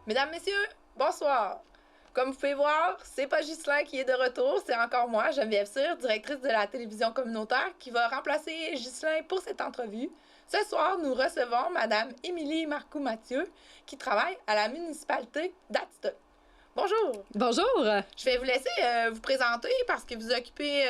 Mesdames, Messieurs, bonsoir. Comme vous pouvez voir, c'est pas Ghislain qui est de retour, c'est encore moi, Geneviève Cyr, directrice de la télévision communautaire, qui va remplacer Ghislain pour cette entrevue. Ce soir, nous recevons Madame Émilie Marcoux-Mathieu, qui travaille à la municipalité d'Adstock. Bonjour! Bonjour! Je vais vous laisser vous présenter parce que vous occupez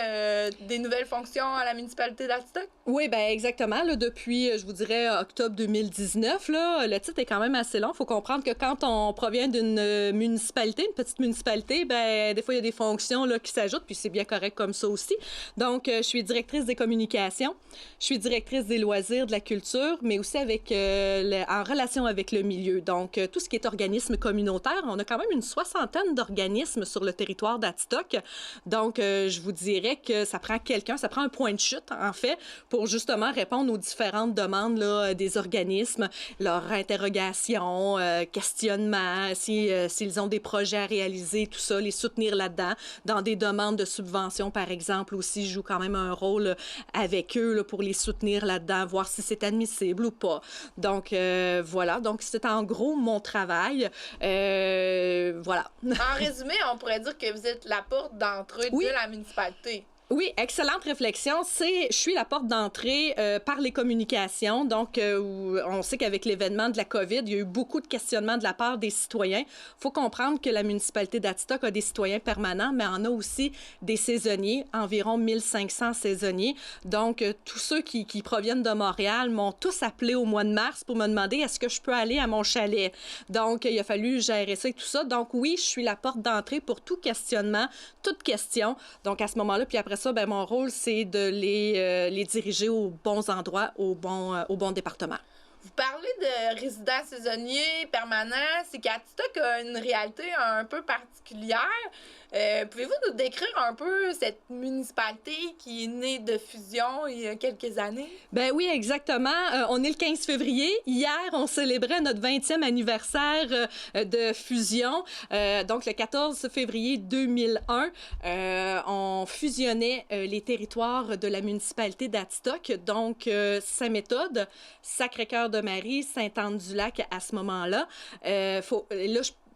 des nouvelles fonctions à la municipalité d'Adstock. Oui, ben exactement. Là, depuis, je vous dirais, octobre 2019, là, le titre est quand même assez long. Il faut comprendre que quand on provient d'une municipalité, une petite municipalité, ben des fois, il y a des fonctions là, qui s'ajoutent, puis c'est bien correct comme ça aussi. Donc, je suis directrice des communications, je suis directrice des loisirs, de la culture, mais aussi avec en relation avec le milieu. Donc, tout ce qui est organisme communautaire, on a quand même une soixantaine d'organismes sur le territoire d'Adstock. Donc, je vous dirais que ça prend un point de chute, en fait, pour justement répondre aux différentes demandes là, des organismes, leurs interrogations, questionnements, s'ils ont des projets à réaliser, tout ça, les soutenir là-dedans. Dans des demandes de subventions, par exemple, aussi, je joue quand même un rôle avec eux là, pour les soutenir là-dedans, voir si c'est admissible ou pas. Donc, voilà. Donc, c'est en gros mon travail. Voilà. En résumé, on pourrait dire que vous êtes la porte d'entrée de la municipalité. Oui, excellente réflexion. Je suis la porte d'entrée par les communications. Donc, on sait qu'avec l'événement de la COVID, il y a eu beaucoup de questionnements de la part des citoyens. Faut comprendre que la municipalité d'Adstock a des citoyens permanents, mais en a aussi des saisonniers, environ 1500 saisonniers. Donc, tous ceux qui proviennent de Montréal m'ont tous appelé au mois de mars pour me demander est-ce que je peux aller à mon chalet. Donc, il a fallu gérer ça et tout ça. Donc, oui, je suis la porte d'entrée pour tout questionnement, toute question. Donc, à ce moment-là, puis après ça, ben, mon rôle, c'est de les diriger aux bons endroits, au bon département. Vous parlez de résidents saisonniers permanents, c'est qu'Adstock a une réalité un peu particulière. Pouvez-vous nous décrire un peu cette municipalité qui est née de fusion il y a quelques années? Ben oui, exactement. On est le 15 février. Hier, on célébrait notre 20e anniversaire de fusion. Donc, le 14 février 2001, on fusionnait les territoires de la municipalité d'Adstock. Donc, Saint-Méthode, Sacré-Cœur de Marie, Sainte-Anne-du-Lac à ce moment-là.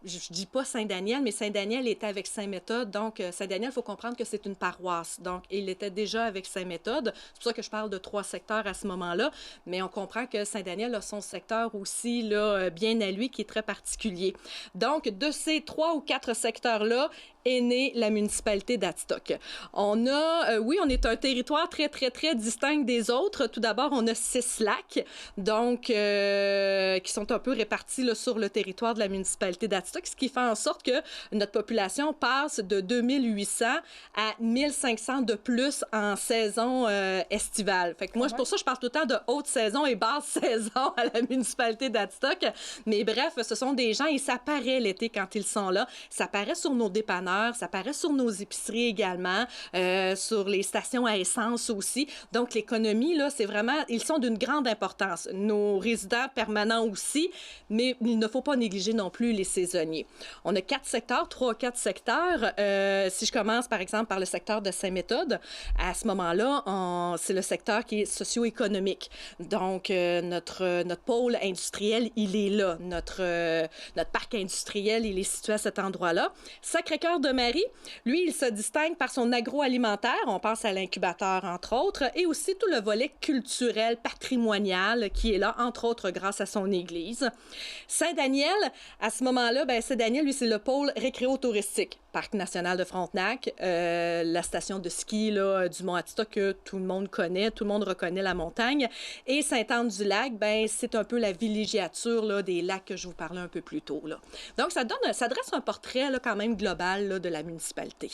Je dis pas Saint-Daniel, mais Saint-Daniel était avec Saint-Méthode. Donc, Saint-Daniel, il faut comprendre que c'est une paroisse. Donc, il était déjà avec Saint-Méthode. C'est pour ça que je parle de 3 secteurs à ce moment-là. Mais on comprend que Saint-Daniel a son secteur aussi, là, bien à lui, qui est très particulier. Donc, de ces 3 ou 4 secteurs-là, est née la municipalité d'Adstock. On est un territoire très, très, très distinct des autres. Tout d'abord, on a 6 lacs, donc, qui sont un peu répartis là, sur le territoire de la municipalité d'Adstock, ce qui fait en sorte que notre population passe de 2800 à 1500 de plus en saison estivale. Fait que moi, c'est pour ça que je parle tout le temps de haute saison et basse saison à la municipalité d'Adstock. Mais bref, ce sont des gens, et ça paraît l'été quand ils sont là. Ça paraît sur nos dépanneurs, ça paraît sur nos épiceries également, sur les stations à essence aussi. Donc, l'économie, là, c'est vraiment, ils sont d'une grande importance. Nos résidents permanents aussi, mais il ne faut pas négliger non plus les saisonniers. On a 4 secteurs, 3 ou 4 secteurs. Si je commence, par exemple, par le secteur de Saint-Méthode, à ce moment-là, c'est le secteur qui est socio-économique. Donc, notre pôle industriel, il est là. Notre parc industriel, il est situé à cet endroit-là. Sacré-Cœur de Marie, lui, il se distingue par son agroalimentaire. On pense à l'incubateur, entre autres, et aussi tout le volet culturel, patrimonial, qui est là, entre autres, grâce à son église. Saint-Daniel, à ce moment-là, ben Saint-Daniel, lui, c'est le pôle récréo-touristique. Parc national de Frontenac, la station de ski là, du Mont-Adstock que tout le monde connaît, tout le monde reconnaît la montagne. Et Sainte-Anne-du-Lac, ben c'est un peu la villégiature là, des lacs que je vous parlais un peu plus tôt. Là. Donc, ça dresse un portrait là, quand même global là, de la municipalité.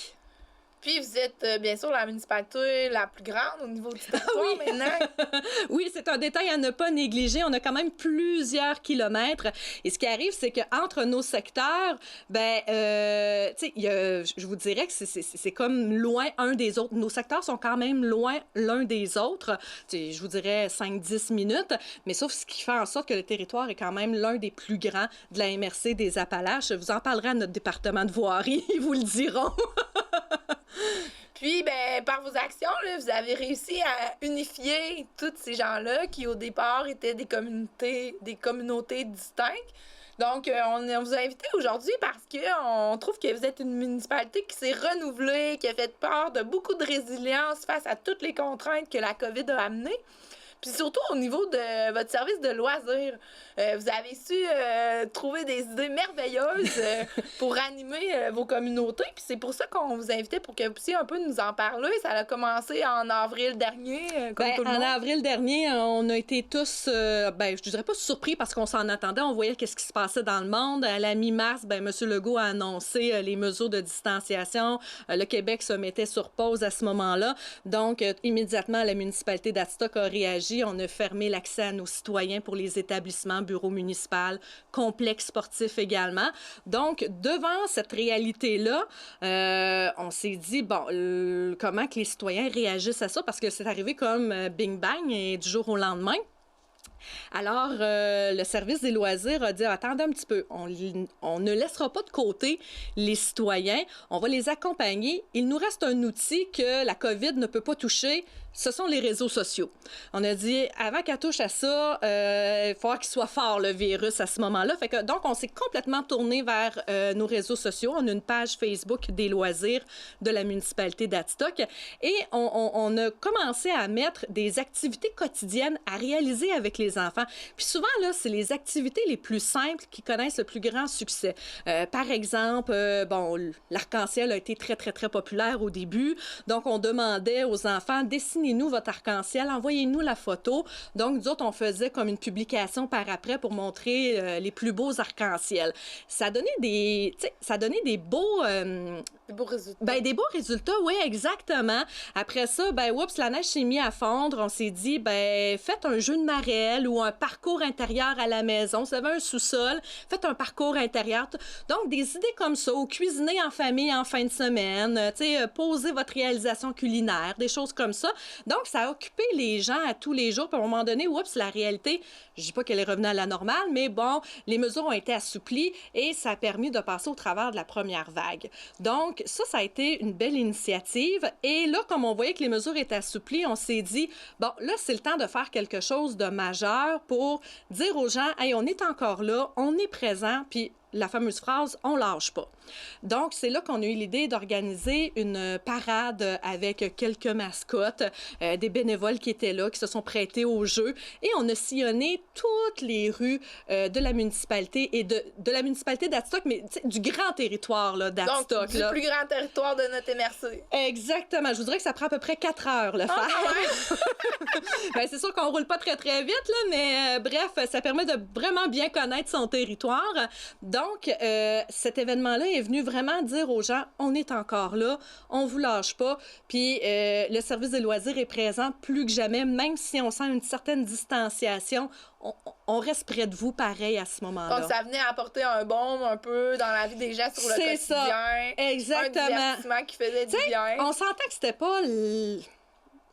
Puis, vous êtes bien sûr la municipalité la plus grande au niveau du territoire maintenant. Oui, c'est un détail à ne pas négliger. On a quand même plusieurs kilomètres. Et ce qui arrive, c'est qu'entre nos secteurs, tu sais, je vous dirais que c'est comme loin un des autres. Nos secteurs sont quand même loin l'un des autres. Je vous dirais 5-10 minutes. Mais sauf ce qui fait en sorte que le territoire est quand même l'un des plus grands de la MRC des Appalaches. Je vous en parlerai à notre département de voirie. Ils vous le diront. Puis, par vos actions, là, vous avez réussi à unifier tous ces gens-là qui, au départ, étaient des communautés distinctes. Donc, on vous a invité aujourd'hui parce qu'on trouve que vous êtes une municipalité qui s'est renouvelée, qui a fait part de beaucoup de résilience face à toutes les contraintes que la COVID a amenées. Puis surtout au niveau de votre service de loisirs, vous avez su trouver des idées merveilleuses pour animer vos communautés. Puis c'est pour ça qu'on vous invitait pour que vous puissiez un peu nous en parler. Ça a commencé en avril dernier, comme tout le monde. En avril dernier, on a été tous, je dirais pas surpris parce qu'on s'en attendait. On voyait qu'est-ce qui se passait dans le monde. À la mi-mars, M. Legault a annoncé les mesures de distanciation. Le Québec se mettait sur pause à ce moment-là. Donc, immédiatement, la municipalité d'Adstock a réagi. On a fermé l'accès à nos citoyens pour les établissements, bureaux municipaux, complexes sportifs également. Donc, devant cette réalité-là, on s'est dit, comment que les citoyens réagissent à ça? Parce que c'est arrivé comme bing bang et du jour au lendemain. Alors, le service des loisirs a dit, attendez un petit peu, on ne laissera pas de côté les citoyens, on va les accompagner. Il nous reste un outil que la COVID ne peut pas toucher, ce sont les réseaux sociaux. On a dit, avant qu'elle touche à ça, il faut qu'il soit fort, le virus, à ce moment-là. Donc, on s'est complètement tourné vers nos réseaux sociaux. On a une page Facebook des loisirs de la municipalité d'Adstock et on a commencé à mettre des activités quotidiennes à réaliser avec les enfants. Puis souvent, là, c'est les activités les plus simples qui connaissent le plus grand succès. Par exemple, l'arc-en-ciel a été très, très, très populaire au début. Donc, on demandait aux enfants, dessinez-nous votre arc-en-ciel, envoyez-nous la photo. Donc, nous autres, on faisait comme une publication par après pour montrer les plus beaux arc-en-ciel. Ça donnait des beaux... Des beaux résultats. Des beaux résultats, oui, exactement. Après ça, la neige s'est mise à fondre. On s'est dit, faites un jeu de marelle ou un parcours intérieur à la maison. Si vous avez un sous-sol, faites un parcours intérieur. Donc, des idées comme ça, ou cuisiner en famille en fin de semaine, poser votre réalisation culinaire, des choses comme ça. Donc, ça a occupé les gens à tous les jours. Puis à un moment donné, la réalité, je dis pas qu'elle est revenue à la normale, mais les mesures ont été assouplies et ça a permis de passer au travers de la première vague. Donc, ça a été une belle initiative. Et là, comme on voyait que les mesures étaient assouplies, on s'est dit, là, c'est le temps de faire quelque chose de majeur pour dire aux gens, hey, on est encore là, on est présent, puis la fameuse phrase « on lâche pas ». Donc, c'est là qu'on a eu l'idée d'organiser une parade avec quelques mascottes, des bénévoles qui étaient là, qui se sont prêtés au jeu. Et on a sillonné toutes les rues de la municipalité et de la municipalité d'Adstock, mais du grand territoire d'Adstock. Donc, du plus grand territoire de notre MRC. Exactement. Je vous dirais que ça prend à peu près 4 heures le faire. Ouais. C'est sûr qu'on roule pas très, très vite, là, mais bref, ça permet de vraiment bien connaître son territoire. Donc, cet événement-là est venu vraiment dire aux gens, on est encore là, on vous lâche pas. Puis, le service des loisirs est présent plus que jamais, même si on sent une certaine distanciation, on reste près de vous pareil à ce moment-là. Donc, ça venait apporter un baume un peu dans la vie des gens sur le quotidien. C'est ça, exactement. Un divertissement qui faisait du bien. On s'entend que c'était pas...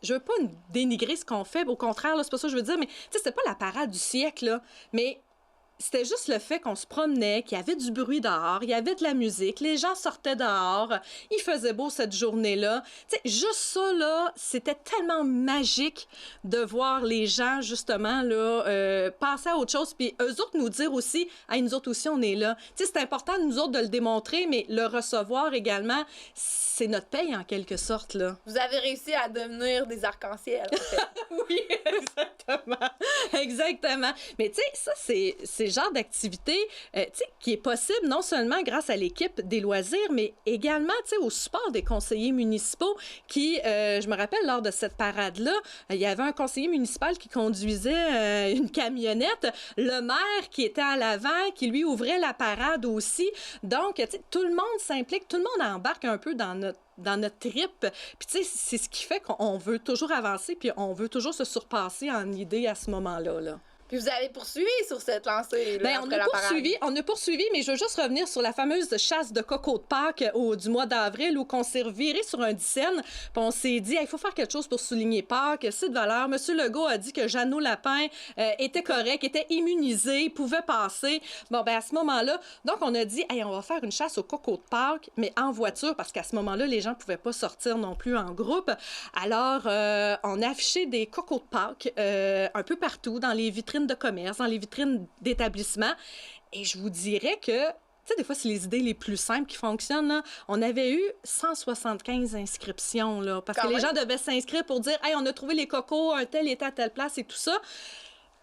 Je veux pas dénigrer ce qu'on fait, au contraire, là, c'est pas ça que je veux dire, mais c'était pas la parade du siècle, là, mais... C'était juste le fait qu'on se promenait, qu'il y avait du bruit dehors, il y avait de la musique, les gens sortaient dehors, il faisait beau cette journée-là. Tu sais, juste ça, là, c'était tellement magique de voir les gens, justement, là, passer à autre chose, puis eux autres nous dire aussi, hey, nous autres aussi, on est là. Tu sais, c'est important, nous autres, de le démontrer, mais le recevoir également, c'est notre paye, en quelque sorte, là. Vous avez réussi à devenir des arcs-en-ciel, en fait. Oui, exactement. Exactement. Mais tu sais, ça, c'est le genre d'activité qui est possible non seulement grâce à l'équipe des loisirs, mais également au support des conseillers municipaux qui, je me rappelle, lors de cette parade-là, il y avait un conseiller municipal qui conduisait une camionnette, le maire qui était à l'avant, qui lui ouvrait la parade aussi. Donc, tout le monde s'implique, tout le monde embarque un peu dans notre trip. Puis, tu sais, c'est ce qui fait qu'on veut toujours avancer, puis on veut toujours se surpasser en idée à ce moment-là, là. Puis vous avez poursuivi sur cette lancée. On a poursuivi, mais je veux juste revenir sur la fameuse chasse de coco de Pâques du mois d'avril où on s'est reviré sur un dixaine, puis on s'est dit, il faut faire quelque chose pour souligner Pâques, c'est de valeur. Monsieur Legault a dit que Jeannot Lapin était correct, était immunisé, pouvait passer. À ce moment-là, donc on a dit, on va faire une chasse au coco de Pâques, mais en voiture, parce qu'à ce moment-là, les gens ne pouvaient pas sortir non plus en groupe. Alors, on a affiché des cocos de Pâques un peu partout, dans les vitrines de commerce, dans les vitrines d'établissements. Et je vous dirais que, tu sais, des fois, c'est les idées les plus simples qui fonctionnent. Là. On avait eu 175 inscriptions, là, parce que les gens devaient s'inscrire pour dire « Hey, on a trouvé les cocos, un tel était à telle place et tout ça. »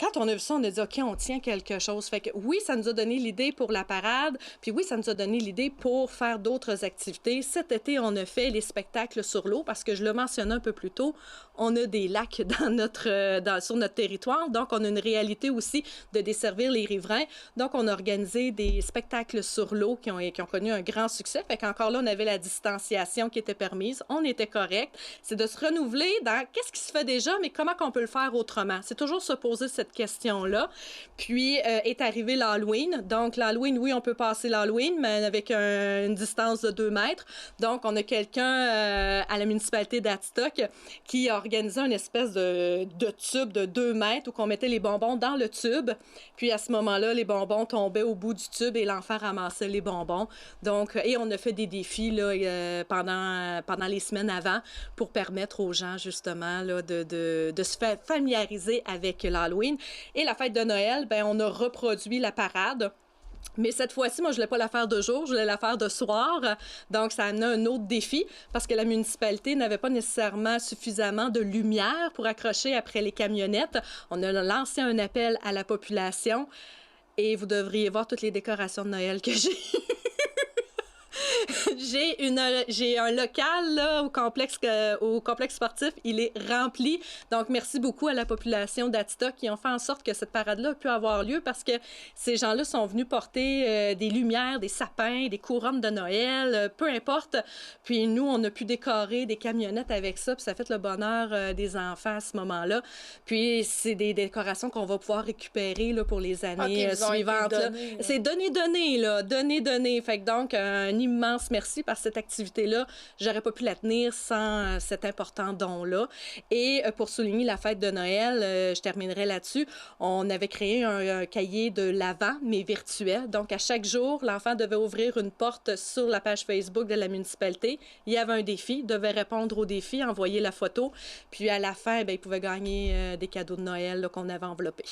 Quand on a vu ça, on a dit, OK, on tient quelque chose. Fait que oui, ça nous a donné l'idée pour la parade, puis oui, ça nous a donné l'idée pour faire d'autres activités. Cet été, on a fait les spectacles sur l'eau, parce que je le mentionnais un peu plus tôt, on a des lacs sur notre territoire, donc on a une réalité aussi de desservir les riverains. Donc, on a organisé des spectacles sur l'eau qui ont connu un grand succès. Fait qu'encore là, on avait la distanciation qui était permise, on était correct. C'est de se renouveler dans qu'est-ce qui se fait déjà, mais comment qu'on peut le faire autrement. C'est toujours se poser cette question-là. Puis est arrivé l'Halloween. Donc, l'Halloween, oui, on peut passer l'Halloween, mais avec une distance de 2 mètres. Donc, on a quelqu'un à la municipalité d'Adstock qui a organisé une espèce de tube de 2 mètres où on mettait les bonbons dans le tube. Puis, à ce moment-là, les bonbons tombaient au bout du tube et l'enfant ramassait les bonbons. Donc, et on a fait des défis là, pendant les semaines avant pour permettre aux gens, justement, là, de se familiariser avec l'Halloween. Et la fête de Noël, ben on a reproduit la parade. Mais cette fois-ci, moi, je ne voulais pas la faire de jour, je voulais la faire de soir. Donc, ça a amené un autre défi parce que la municipalité n'avait pas nécessairement suffisamment de lumière pour accrocher après les camionnettes. On a lancé un appel à la population et vous devriez voir toutes les décorations de Noël que j'ai eues. J'ai un local là, au complexe sportif. Il est rempli. Donc, merci beaucoup à la population d'Adstock qui ont fait en sorte que cette parade-là a pu avoir lieu parce que ces gens-là sont venus porter des lumières, des sapins, des couronnes de Noël, peu importe. Puis nous, on a pu décorer des camionnettes avec ça. Puis ça fait le bonheur des enfants à ce moment-là. Puis c'est des décorations qu'on va pouvoir récupérer là, pour les années suivantes. C'est donné, là. Donné. Fait que donc, un immense merci parce que cette activité-là, j'aurais pas pu la tenir sans cet important don-là. Et pour souligner la fête de Noël, je terminerai là-dessus, on avait créé un cahier de l'Avent, mais virtuel. Donc, à chaque jour, l'enfant devait ouvrir une porte sur la page Facebook de la municipalité. Il y avait un défi, il devait répondre au défi, envoyer la photo. Puis à la fin, bien, il pouvait gagner des cadeaux de Noël là, qu'on avait enveloppés.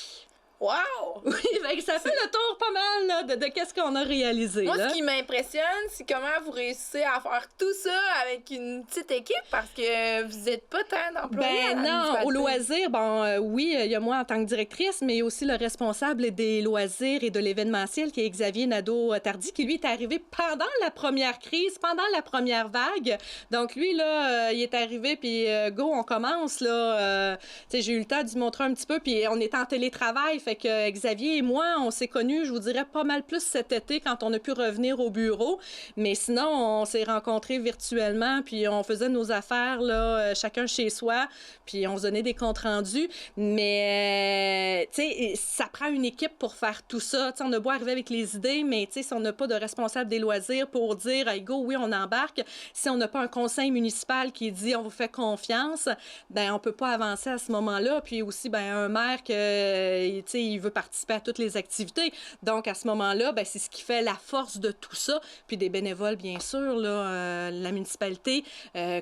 Wow! Oui, ben, ça fait le tour pas mal là, de qu'est-ce qu'on a réalisé. Moi, là. Ce qui m'impressionne, c'est comment vous réussissez à faire tout ça avec une petite équipe parce que vous n'êtes pas tant d'employés. Ben non, au loisir, bon, oui, il y a moi en tant que directrice, mais il y a aussi le responsable des loisirs et de l'événementiel qui est Xavier Nadeau-Tardy, qui lui est arrivé pendant la première crise, pendant la première vague. Donc lui, là, il est arrivé, puis go, on commence, là. Tu sais, j'ai eu le temps d'y montrer un petit peu, puis on est en télétravail, fait que Xavier et moi, on s'est connus, je vous dirais, pas mal plus cet été quand on a pu revenir au bureau. Mais sinon, on s'est rencontrés virtuellement, puis on faisait nos affaires, là, chacun chez soi, puis on se donnait des comptes rendus. Mais, tu sais, ça prend une équipe pour faire tout ça. Tu sais, on a beau arriver avec les idées, mais, tu sais, si on n'a pas de responsable des loisirs pour dire, hey, go, oui, on embarque, si on n'a pas un conseil municipal qui dit, on vous fait confiance, ben on peut pas avancer à ce moment-là. Puis aussi, ben un maire que, tu sais, il veut participer à toutes les activités. Donc, à ce moment-là, ben, c'est ce qui fait la force de tout ça. Puis des bénévoles, bien sûr. Là, la municipalité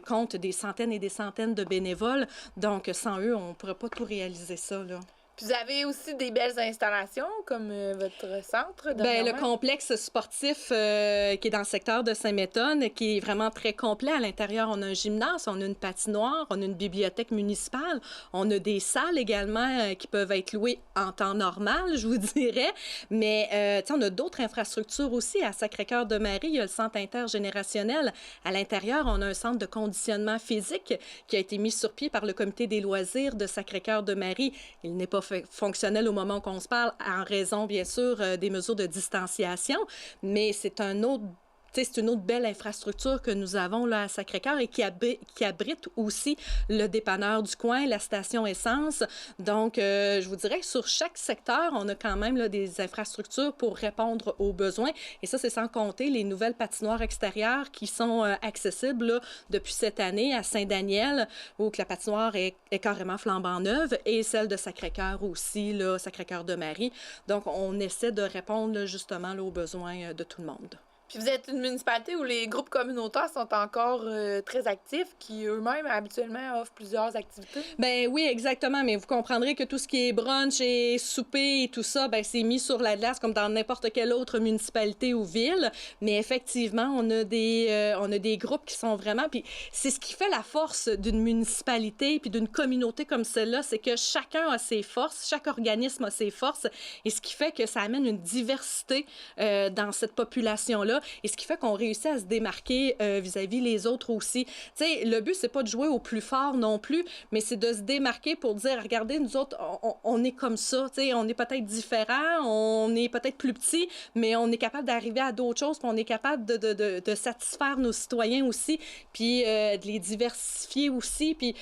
compte des centaines et des centaines de bénévoles. Donc, sans eux, on ne pourrait pas tout réaliser ça, là. Puis vous avez aussi des belles installations, comme votre centre. Bien, le complexe sportif qui est dans le secteur de Saint-Méthode, qui est vraiment très complet. À l'intérieur, on a un gymnase, on a une patinoire, on a une bibliothèque municipale, on a des salles également qui peuvent être louées en temps normal, je vous dirais. Mais, tu sais, on a d'autres infrastructures aussi. À Sacré-Cœur-de-Marie, il y a le centre intergénérationnel. À l'intérieur, on a un centre de conditionnement physique qui a été mis sur pied par le comité des loisirs de Sacré-Cœur-de-Marie. Il n'est pas fonctionnel au moment qu'on se parle, en raison, bien sûr, des mesures de distanciation, mais c'est une autre belle infrastructure que nous avons là à Sacré-Cœur et qui abrite aussi le dépanneur du coin, la station essence. Donc, je vous dirais que sur chaque secteur, on a quand même là, des infrastructures pour répondre aux besoins. Et ça, c'est sans compter les nouvelles patinoires extérieures qui sont accessibles là, depuis cette année à Saint-Daniel, où que la patinoire est carrément flambant neuve, et celle de Sacré-Cœur aussi, là, Sacré-Cœur-de-Marie. Donc, on essaie de répondre là, justement là, aux besoins de tout le monde. Puis vous êtes une municipalité où les groupes communautaires sont encore très actifs, qui eux-mêmes habituellement offrent plusieurs activités. Ben oui, exactement. Mais vous comprendrez que tout ce qui est brunch et souper et tout ça, ben c'est mis sur la glace comme dans n'importe quelle autre municipalité ou ville. Mais effectivement, on a des groupes qui sont vraiment... Puis c'est ce qui fait la force d'une municipalité puis d'une communauté comme celle-là, c'est que chacun a ses forces, chaque organisme a ses forces. Et ce qui fait que ça amène une diversité dans cette population-là. Et ce qui fait qu'on réussit à se démarquer vis-à-vis les autres aussi. Tu sais, le but, c'est pas de jouer au plus fort non plus, mais c'est de se démarquer pour dire, regardez, nous autres, on est comme ça. Tu sais, on est peut-être différents, on est peut-être plus petits, mais on est capable d'arriver à d'autres choses, puis on est capable de satisfaire nos citoyens aussi, puis de les diversifier aussi, puis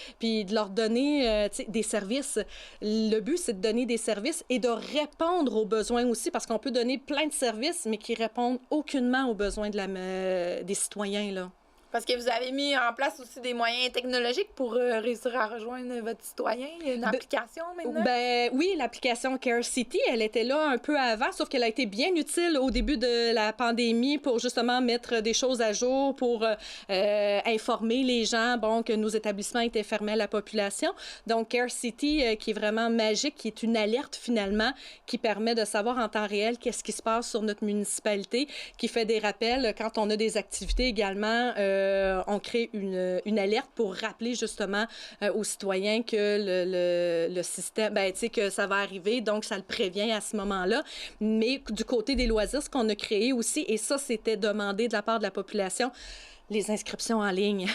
de leur donner des services. Le but, c'est de donner des services et de répondre aux besoins aussi, parce qu'on peut donner plein de services, mais qui répondent aucunement aux besoins des citoyens, là. Parce que vous avez mis en place aussi des moyens technologiques pour réussir à rejoindre votre citoyen. Il y a une application maintenant? Ben oui, l'application Care City, elle était là un peu avant, sauf qu'elle a été bien utile au début de la pandémie pour justement mettre des choses à jour, pour informer les gens, bon, que nos établissements étaient fermés à la population. Donc, Care City, qui est vraiment magique, qui est une alerte finalement, qui permet de savoir en temps réel qu'est-ce qui se passe sur notre municipalité, qui fait des rappels quand on a des activités également. On crée une alerte pour rappeler justement aux citoyens que le système, ben, tu sais, que ça va arriver, donc ça le prévient à ce moment-là. Mais du côté des loisirs, ce qu'on a créé aussi, et ça, c'était demandé de la part de la population, les inscriptions en ligne.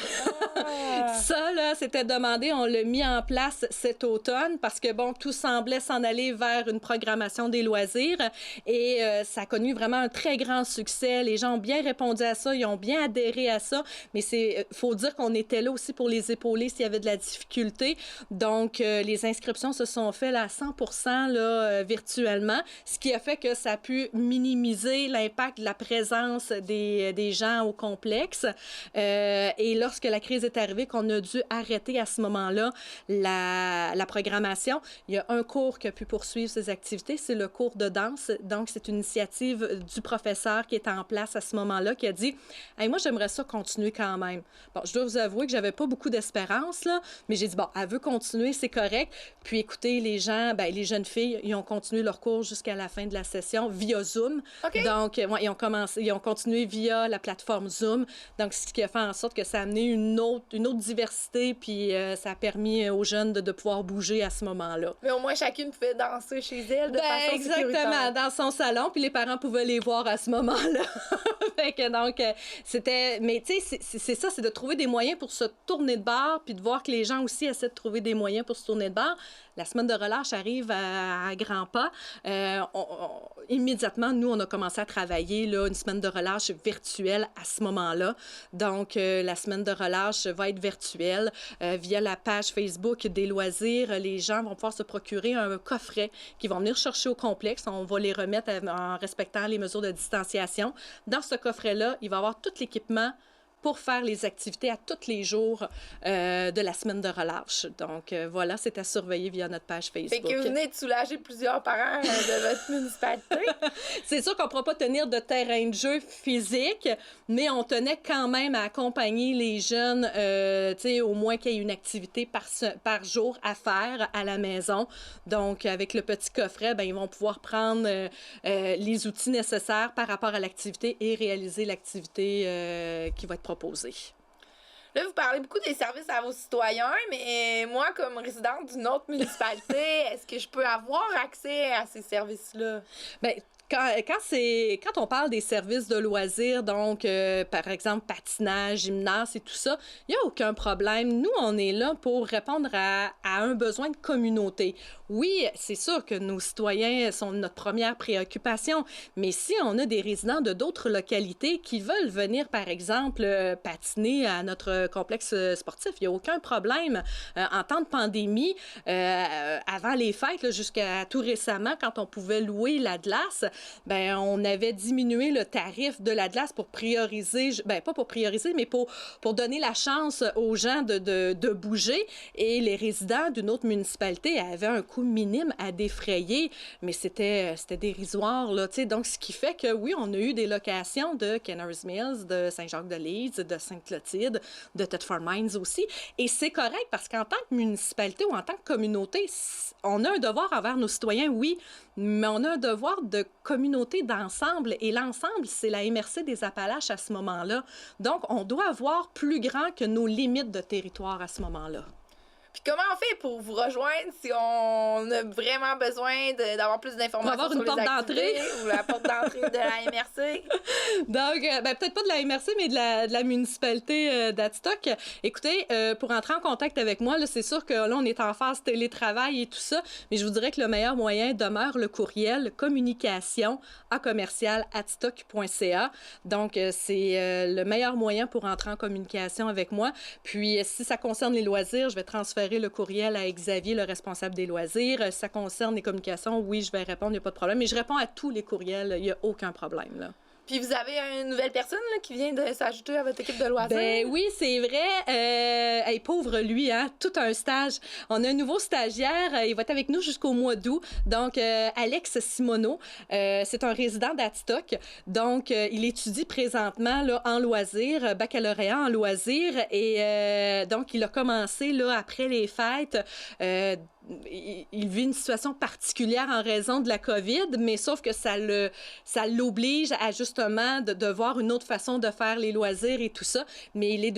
Ça, là, c'était demandé. On l'a mis en place cet automne parce que, bon, tout semblait s'en aller vers une programmation des loisirs et ça a connu vraiment un très grand succès. Les gens ont bien répondu à ça, ils ont bien adhéré à ça, mais faut dire qu'on était là aussi pour les épauler s'il y avait de la difficulté. Donc, les inscriptions se sont faites à 100% là, virtuellement, ce qui a fait que ça a pu minimiser l'impact de la présence des gens au complexe. Et lorsque la crise est arrivée, qu'on a dû arrêter à ce moment-là la programmation, il y a un cours qui a pu poursuivre ces activités, c'est le cours de danse. Donc, c'est une initiative du professeur qui est en place à ce moment-là, qui a dit « Hey, moi, j'aimerais ça continuer quand même. » Bon, je dois vous avouer que j'avais pas beaucoup d'espérance, là, mais j'ai dit « Bon, elle veut continuer, c'est correct. » Puis, écoutez, les gens, ben, les jeunes filles, ils ont continué leur cours jusqu'à la fin de la session via Zoom. Okay. Donc, ouais, ils ont continué via la plateforme Zoom. Donc, ce qui a fait en sorte que ça a amené une autre diversité, puis ça a permis aux jeunes de pouvoir bouger à ce moment-là. Mais au moins, chacune pouvait danser chez elle de façon exactement, sécuritaire. Dans son salon, puis les parents pouvaient les voir à ce moment-là. Fait que donc, c'était... Mais tu sais, c'est ça, c'est de trouver des moyens pour se tourner de bord, puis de voir que les gens aussi essaient de trouver des moyens pour se tourner de bord. La semaine de relâche arrive à grands pas. Immédiatement, nous, on a commencé à travailler là, une semaine de relâche virtuelle à ce moment-là. Donc, la semaine de relâche va être virtuelle. Via la page Facebook des loisirs, les gens vont pouvoir se procurer un coffret qu'ils vont venir chercher au complexe. On va les remettre en respectant les mesures de distanciation. Dans ce coffret-là, il va y avoir tout l'équipement pour faire les activités à tous les jours de la semaine de relâche. Donc, voilà, c'est à surveiller via notre page Facebook. Fait que vous venez de soulager plusieurs parents de votre municipalité. C'est sûr qu'on ne pourra pas tenir de terrain de jeu physique, mais on tenait quand même à accompagner les jeunes, tu sais, au moins qu'il y ait une activité par jour à faire à la maison. Donc, avec le petit coffret, ben, ils vont pouvoir prendre les outils nécessaires par rapport à l'activité et réaliser l'activité qui va être proposée. Là, vous parlez beaucoup des services à vos citoyens, mais moi, comme résidente d'une autre municipalité, est-ce que je peux avoir accès à ces services-là? Bien, quand on parle des services de loisirs, donc, par exemple, patinage, gymnase et tout ça, il n'y a aucun problème. Nous, on est là pour répondre à un besoin de communauté. Oui, c'est sûr que nos citoyens sont notre première préoccupation, mais si on a des résidents de d'autres localités qui veulent venir, par exemple, patiner à notre complexe sportif, il n'y a aucun problème. En temps de pandémie, avant les fêtes, jusqu'à tout récemment, quand on pouvait louer la glace, ben on avait diminué le tarif de la glace pour prioriser, ben pas pour prioriser, mais pour donner la chance aux gens de bouger. Et les résidents d'une autre municipalité avaient un coût minime à défrayer, mais c'était dérisoire, là, tu sais. Donc, ce qui fait que, oui, on a eu des locations de Kenner's Mills, de Saint-Jacques-de-Lise, de Sainte-Clotilde, de Thetford Mines aussi. Et c'est correct parce qu'en tant que municipalité ou en tant que communauté, on a un devoir envers nos citoyens, oui, mais on a un devoir de communauté d'ensemble. Et l'ensemble, c'est la MRC des Appalaches à ce moment-là. Donc, on doit voir plus grand que nos limites de territoire à ce moment-là. Puis comment on fait pour vous rejoindre si on a vraiment besoin d'avoir plus d'informations sur les activités ou la porte d'entrée de la MRC? Donc, ben, peut-être pas de la MRC, mais de la municipalité d'Adstock. Écoutez, pour entrer en contact avec moi, là, c'est sûr que là, on est en phase télétravail et tout ça, mais je vous dirais que le meilleur moyen demeure le courriel communication@adstock.ca. Donc, c'est le meilleur moyen pour entrer en communication avec moi. Puis, si ça concerne les loisirs, je vais transférer le courriel à Xavier, le responsable des loisirs. Si ça concerne les communications, oui, je vais répondre, il n'y a pas de problème. Mais je réponds à tous les courriels, il n'y a aucun problème, là. Puis vous avez une nouvelle personne là, qui vient de s'ajouter à votre équipe de loisirs? Ben oui, c'est vrai. Hey, pauvre lui, hein, tout un stage. On a un nouveau stagiaire, il va être avec nous jusqu'au mois d'août. Donc, Alex Simoneau, c'est un résident d'Adstock. Donc, il étudie présentement là, en loisirs, baccalauréat en loisirs. Et donc, il a commencé là, après les fêtes. Il vit une situation particulière en raison de la COVID, mais sauf que ça l'oblige à justement de voir une autre façon de faire les loisirs et tout ça. Mais il est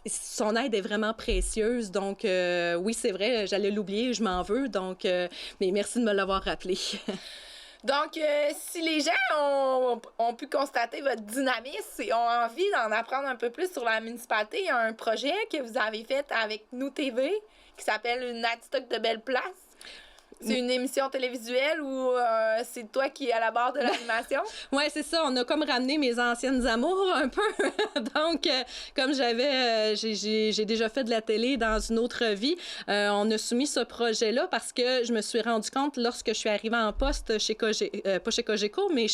son aide est vraiment précieuse. Donc, oui, c'est vrai, j'allais l'oublier, je m'en veux. Donc, mais merci de me l'avoir rappelé. Donc, si les gens ont pu constater votre dynamisme et ont envie d'en apprendre un peu plus sur la municipalité, il y a un projet que vous avez fait avec Nous TV qui s'appelle Une Adstock de belle place. C'est une émission télévisuelle où c'est toi qui es à la barre de l'animation? Oui, c'est ça. On a comme ramené mes anciennes amours un peu. Donc, comme j'ai déjà fait de la télé dans une autre vie, on a soumis ce projet-là parce que je me suis rendu compte lorsque je suis arrivée en poste chez pas chez Cogeco, mais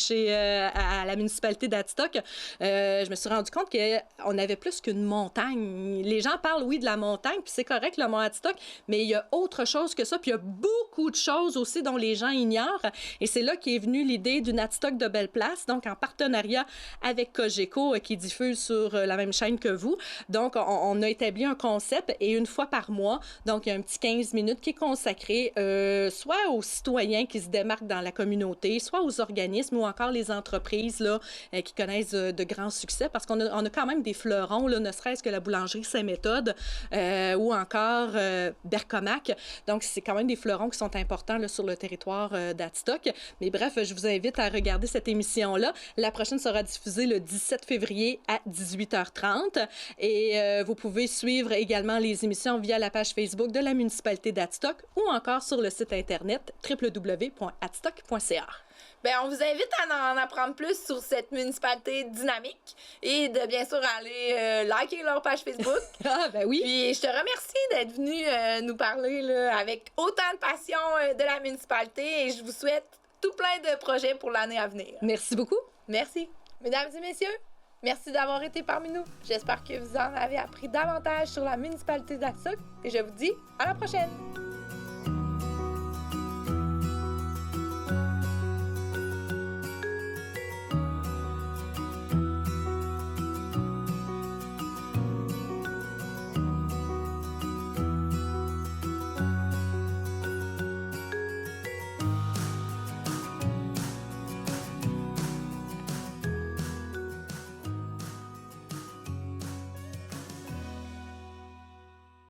à la municipalité d'Adstock, je me suis rendu compte qu'on avait plus qu'une montagne. Les gens parlent, oui, de la montagne, puis c'est correct, le mont Adstock, mais il y a autre chose que ça, puis il y a beaucoup de choses aussi dont les gens ignorent. Et c'est là qu'est venue l'idée d'une Adstock de belle place, donc en partenariat avec Cogeco qui diffuse sur la même chaîne que vous. Donc, on a établi un concept et une fois par mois, donc il y a un petit 15 minutes qui est consacré soit aux citoyens qui se démarquent dans la communauté, soit aux organismes ou encore les entreprises là, qui connaissent de grands succès parce qu'on a quand même des fleurons, là, ne serait-ce que la boulangerie Saint-Méthode ou encore Bercomac. Donc, c'est quand même des fleurons qui sont importants là, sur le territoire d'Adstock. Mais bref, je vous invite à regarder cette émission-là. La prochaine sera diffusée le 17 février à 18h30. Et vous pouvez suivre également les émissions via la page Facebook de la municipalité d'Adstock ou encore sur le site internet www.adstock.ca. Bien, on vous invite à en apprendre plus sur cette municipalité dynamique et de bien sûr aller liker leur page Facebook. Ah, ben oui. Puis je te remercie d'être venu nous parler là, avec autant de passion de la municipalité et je vous souhaite tout plein de projets pour l'année à venir. Merci beaucoup. Merci. Mesdames et messieurs, merci d'avoir été parmi nous. J'espère que vous en avez appris davantage sur la municipalité d'Adstock et je vous dis à la prochaine.